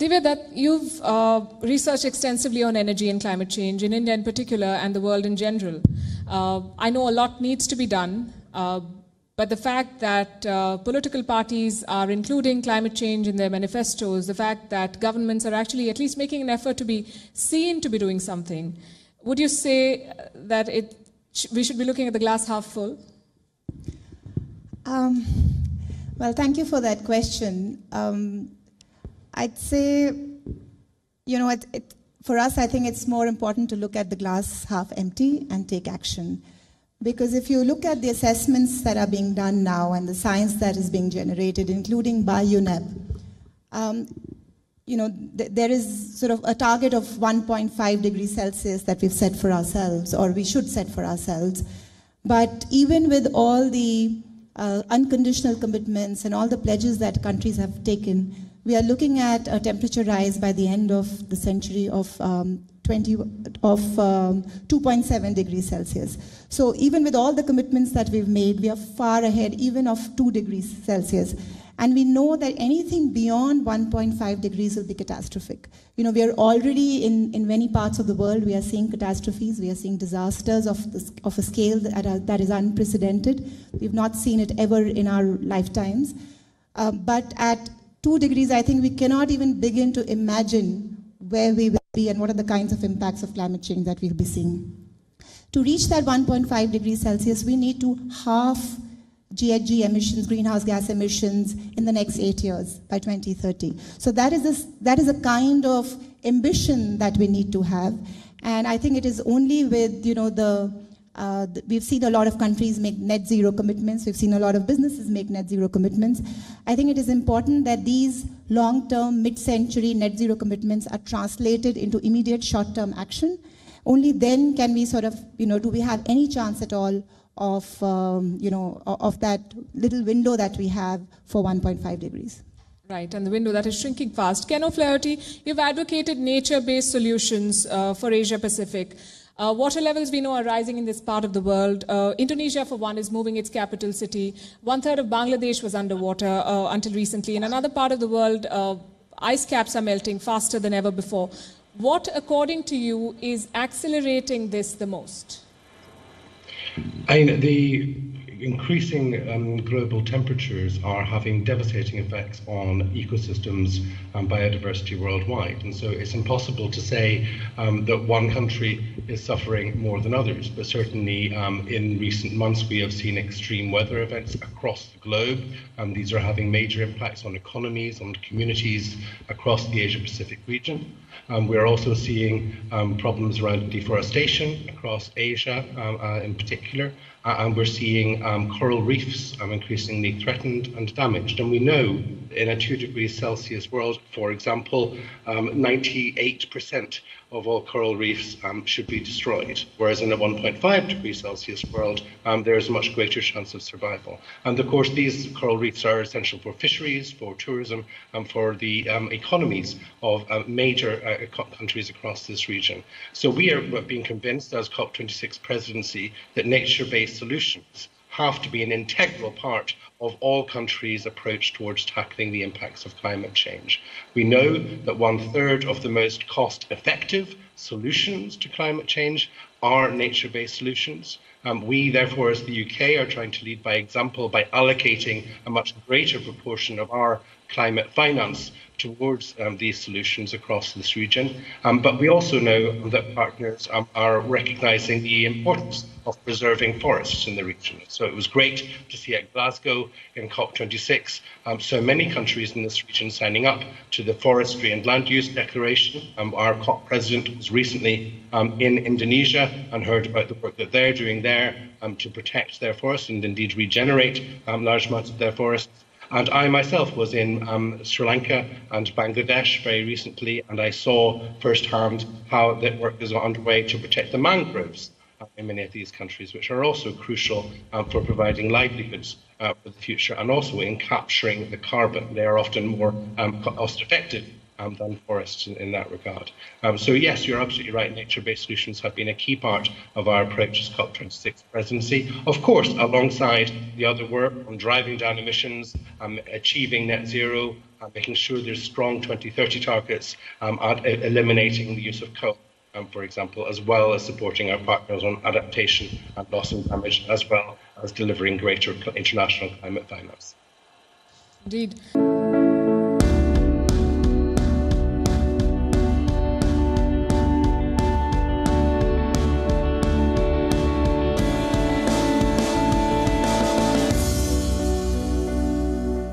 Divya Datt, you've researched extensively on energy and climate change, in India in particular, and the world in general. I know a lot needs to be done, but the fact that political parties are including climate change in their manifestos, the fact that governments are actually at least making an effort to be seen to be doing something, would you say that we should be looking at the glass half full? Well, thank you for that question. I'd say, you know, for us, I think it's more important to look at the glass half empty and take action. Because if you look at the assessments that are being done now and the science that is being generated, including by UNEP, you know, there is sort of a target of 1.5 degrees Celsius that we've set for ourselves, or we should set for ourselves. But even with all the unconditional commitments and all the pledges that countries have taken, we are looking at a temperature rise by the end of the century of 2.7 degrees Celsius. So even with all the commitments that we've made, we are far ahead even of 2 degrees Celsius. And we know that anything beyond 1.5 degrees will be catastrophic. You know, we are already in many parts of the world, we are seeing catastrophes, we are seeing disasters of a scale that is unprecedented. We've not seen it ever in our lifetimes. But at 2 degrees, I think we cannot even begin to imagine where we will be and what are the kinds of impacts of climate change that we'll be seeing. To reach that 1.5 degrees Celsius, we need to halve GHG emissions, greenhouse gas emissions, in the next 8 years by 2030. So that is a kind of ambition that we need to have. And I think it is only with, you know, we've seen a lot of countries make net zero commitments. We've seen a lot of businesses make net zero commitments. I think it is important that these long-term, mid-century net zero commitments are translated into immediate short-term action. Only then can we sort of, you know, do we have any chance at all of, you know, of that little window that we have for 1.5 degrees. Right, and the window that is shrinking fast. Ken O'Flaherty, you've advocated nature-based solutions for Asia-Pacific. Water levels we know are rising in this part of the world. Indonesia, for one, is moving its capital city. 1/3 of Bangladesh was underwater until recently. In another part of the world, ice caps are melting faster than ever before. What, according to you, is accelerating this the most? I mean, the increasing global temperatures are having devastating effects on ecosystems and biodiversity worldwide. And so it's impossible to say that one country is suffering more than others. But certainly in recent months, we have seen extreme weather events across the globe. These are having major impacts on economies, on communities across the Asia-Pacific region. We're also seeing problems around deforestation across Asia in particular. And we're seeing coral reefs increasingly threatened and damaged. And we know in a 2 degrees Celsius world, for example, 98% of all coral reefs should be destroyed, whereas in a 1.5 degrees Celsius world, there is a much greater chance of survival. And of course, these coral reefs are essential for fisheries, for tourism, and for the economies of major countries across this region. So we are being convinced as COP26 presidency that nature-based solutions have to be an integral part of all countries' approach towards tackling the impacts of climate change. We know that 1/3 of the most cost-effective solutions to climate change are nature-based solutions. We, therefore, as the UK, are trying to lead by example by allocating a much greater proportion of our climate finance towards these solutions across this region. But we also know that partners are recognising the importance of preserving forests in the region. So it was great to see at Glasgow in COP26 so many countries in this region signing up to the Forestry and Land Use Declaration. Our COP president was recently in Indonesia and heard about the work that they're doing there to protect their forests and indeed regenerate large amounts of their forests. And I myself was in Sri Lanka and Bangladesh very recently, and I saw firsthand how that work is underway to protect the mangroves in many of these countries, which are also crucial for providing livelihoods for the future and also in capturing the carbon. They are often more cost-effective than forests in that regard. So yes, you're absolutely right. Nature-based solutions have been a key part of our approach as COP26 presidency. Of course, alongside the other work on driving down emissions, achieving net zero, making sure there's strong 2030 targets, at eliminating the use of coal, for example, as well as supporting our partners on adaptation and loss and damage, as well as delivering greater international climate finance. Indeed.